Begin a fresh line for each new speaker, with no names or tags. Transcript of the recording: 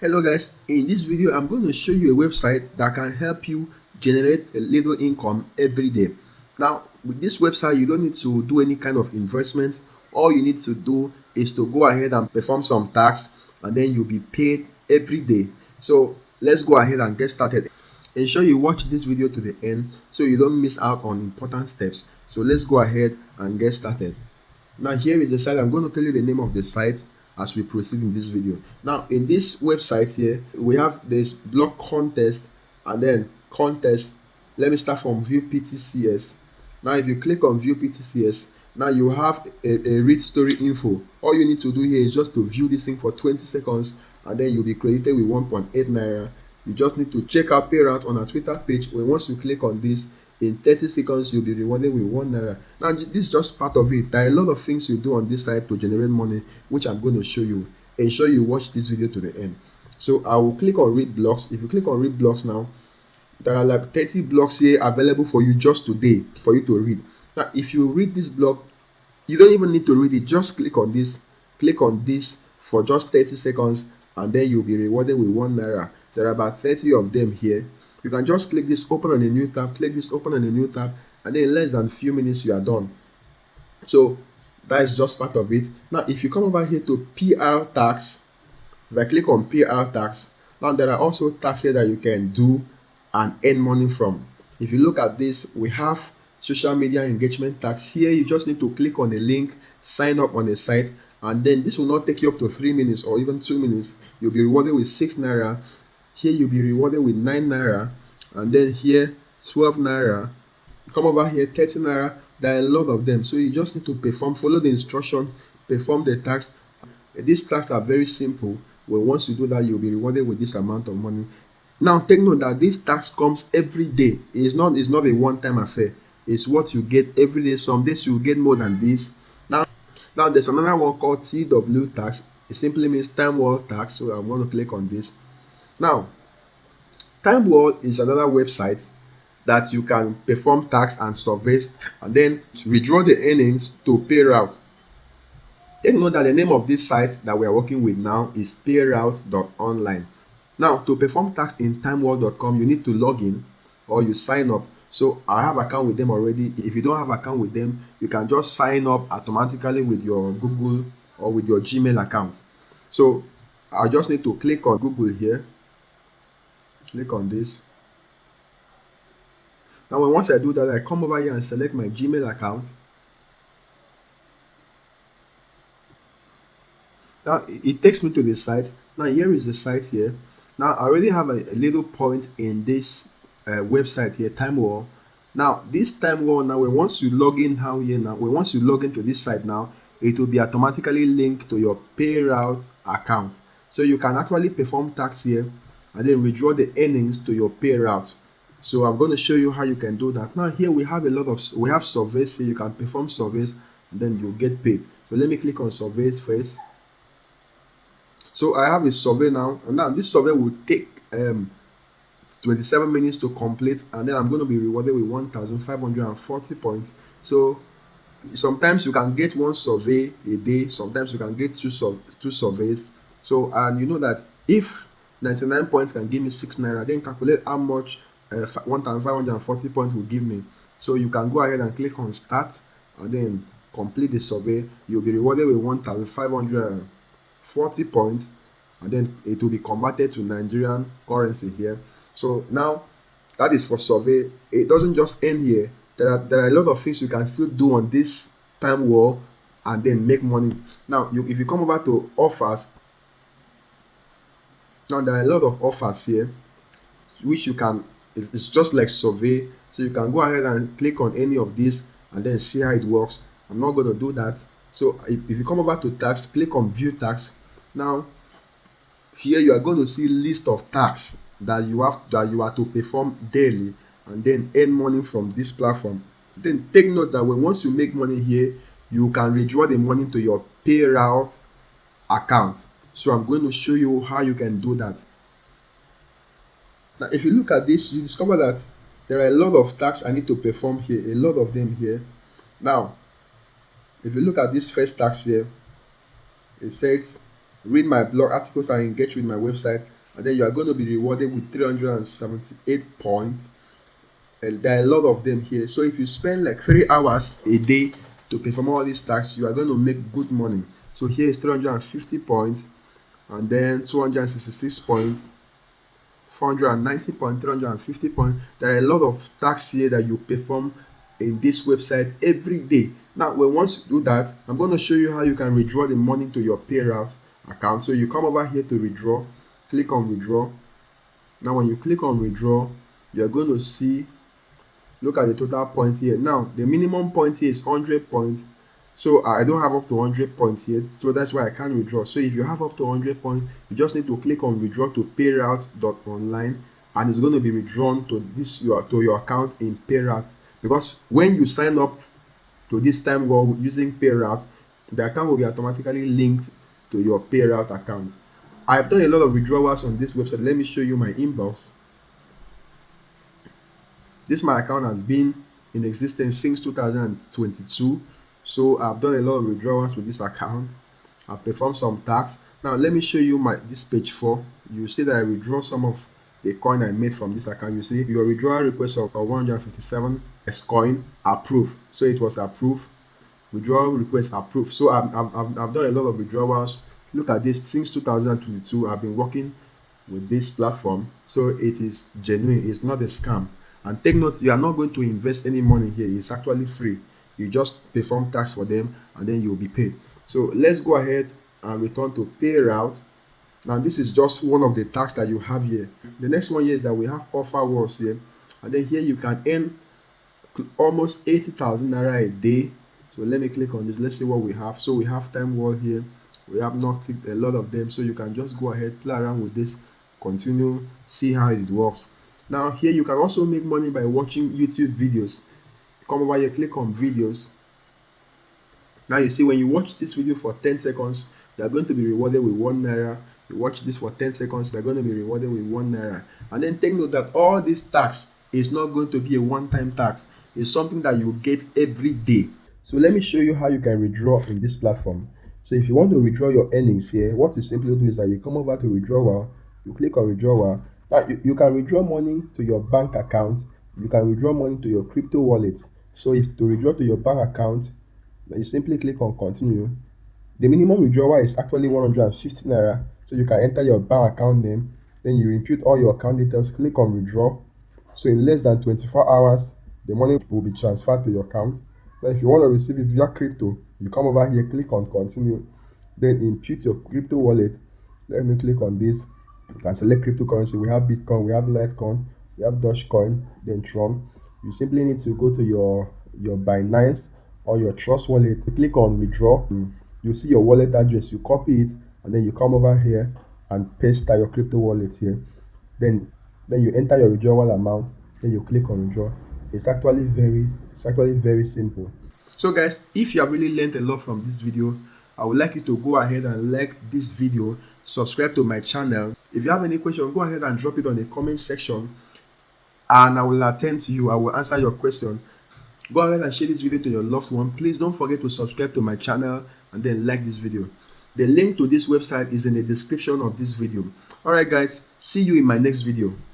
Hello guys, in this video I'm going to show you a website that can help you generate a little income every day. Now with this website you don't need to do any kind of investment. All you need to do is to go ahead and perform some tasks and then you'll be paid every day. So let's go ahead and get started. Ensure you watch this video to the end so you don't miss out on important steps. So let's go ahead and get started. Now here is the site. I'm going to tell you the name of the site as we proceed in this video. Now in this website here we have this blog contest and then contest. Let me start from view PTCS. Now if you click on view PTCS, now you have a read story info. All you need to do here is just to view this thing for 20 seconds and then you'll be credited with 1.8 naira. You just need to check out pay route on our Twitter page. Once you click on this, in 30 seconds you'll be rewarded with 1 naira. Now this is just part of it. There are a lot of things you do on this site to generate money, which I'm going to show you. Ensure you watch this video to the end. So I will click on read blogs. If you click on read blogs now, there are like 30 blogs here available for you just today for you to read. Now if you read this blog, you don't even need to read it. Just click on this for just 30 seconds and then you'll be rewarded with 1 naira. There are about 30 of them here. You can just click this, open on a new tab, click this, open on a new tab, and then in less than a few minutes you are done. So that is just part of it. Now if you come over here to PR tax, if I click on PR tax, now there are also tax here that you can do and earn money from. If you look at this, we have social media engagement tax. Here you just need to click on the link, sign up on the site, and then this will not take you up to 3 minutes or even 2 minutes. You'll be rewarded with 6 naira. Here you'll be rewarded with 9 naira, and then here 12 naira. You come over here 30 naira. There are a lot of them, so you just need to follow the instruction, perform the task. These tasks are very simple. Well, once you do that, you'll be rewarded with this amount of money. Now take note that this tax comes every day. It's not a one-time affair. It's what you get every day. Some days you get more than this. Now there's another one called TW tax. It simply means time world tax. So I'm going to click on this. Now, Time World is another website that you can perform tax and surveys and then withdraw the earnings to pay route. Take note that the name of this site that we are working with now is payroute.online. Now, to perform tax in timeworld.com, you need to log in or you sign up. So I have account with them already. If you don't have account with them, you can just sign up automatically with your Google or with your Gmail account. So I just need to click on Google here. Click on this. Now once I do that, I come over here and select my Gmail account. Now it takes me to the site. Now here is the site here. Now I already have a little point in this website here, Time Wall. Now this Time Wall, now once you log in down here now, once you log into this site now, it will be automatically linked to your pay route account. So you can actually perform tax here and then withdraw the earnings to your pay route. So I'm going to show you how you can do that. Now here we have we have surveys here. You can perform surveys and then you get paid. So let me click on surveys first. So I have a survey now, and now this survey will take 27 minutes to complete, and then I'm going to be rewarded with 1,540 points. So sometimes you can get one survey a day, sometimes you can get two surveys. So and you know that if 99 points can give me 6 naira, then calculate how much 1,540 points will give me. So you can go ahead and click on start and then complete the survey. You'll be rewarded with 1,540 points, and then it will be converted to Nigerian currency here. So now that is for survey. It doesn't just end here. There are a lot of things you can still do on this Time Wall and then make money. Now if you come over to offers, now there are a lot of offers here which you can, it's just like survey. So you can go ahead and click on any of these and then see how it works. I'm not going to do that. So if you come over to tax, click on view tax. Now here you are going to see list of tax that you are to perform daily and then earn money from this platform. Then take note that once you make money here, you can withdraw the money to your pay route account. So I'm going to show you how you can do that. Now if you look at this, you discover that there are a lot of tasks I need to perform here, a lot of them here. Now if you look at this first task here, it says read my blog articles and engage with my website, and then you are going to be rewarded with 378 points. And there are a lot of them here. So if you spend like 3 hours a day to perform all these tasks, you are going to make good money. So here is 350 points, and then 266 points, 490 points, 350 points. There are a lot of tasks here that you perform in this website every day. Now, once you do that, I'm going to show you how you can withdraw the money to your PayRoute account. So you come over here to withdraw, click on withdraw. Now, when you click on withdraw, you're going to see, look at the total points here. Now, the minimum point here is 100 points. So I don't have up to 100 points yet, so that's why I can't withdraw. So if you have up to 100 points, you just need to click on withdraw to payroute.online, and it's going to be withdrawn to your account in PayRoute. Because when you sign up to this time wall using PayRoute, the account will be automatically linked to your PayRoute account. I've done a lot of withdrawals on this website. Let me show you my inbox. This my account has been in existence since 2022. So I've done a lot of withdrawals with this account. I've performed some tasks. Now let me show you this page 4. You see that I withdraw some of the coin I made from this account. You see your withdrawal request of 157 S coin approved. So it was approved. Withdrawal request approved. So I've done a lot of withdrawals. Look at this. Since 2022, I've been working with this platform. So it is genuine. It's not a scam. And take note, you are not going to invest any money here. It's actually free. You just perform tasks for them and then you'll be paid. So let's go ahead and return to PayRoute. Now this is just one of the tasks that you have here. The next one here is that we have offer wars here, and then here you can earn almost 80,000 naira a day. So let me click on this. Let's see what we have. So we have time wall here. We have not a lot of them. So you can just go ahead, play around with this, continue, see how it works. Now here you can also make money by watching YouTube videos. Come over here, click on videos. Now you see when you watch this video for 10 seconds, you are going to be rewarded with 1 naira. You watch this for 10 seconds, you are going to be rewarded with 1 naira. And then take note that all this tax is not going to be a one-time tax. It's something that you get every day. So let me show you how you can withdraw in this platform. So if you want to withdraw your earnings here, what you simply do is that you come over to withdrawal, you click on withdrawal. Now you can withdraw money to your bank account, you can withdraw money to your crypto wallet. So if to withdraw to your bank account, then you simply click on continue. The minimum withdrawal is actually 150 naira. So you can enter your bank account name, then you input all your account details, click on withdraw. So in less than 24 hours, the money will be transferred to your account. Now if you want to receive it via crypto, you come over here, click on continue, then input your crypto wallet. Let me click on this. You can select cryptocurrency. We have Bitcoin, we have Litecoin, we have Dogecoin, then Tron. You simply need to go to your Binance or your Trust wallet. You click on withdraw. You see your wallet address. You copy it and then you come over here and paste your crypto wallet here. Then you enter your withdrawal amount. Then you click on withdraw. It's actually very simple. So guys, if you have really learned a lot from this video, I would like you to go ahead and like this video, subscribe to my channel. If you have any question, go ahead and drop it on the comment section and I will attend to you. I will answer your question. Go ahead and share this video to your loved one. Please don't forget to subscribe to my channel and then like this video. The link to this website is in the description of this video. Alright guys, see you in my next video.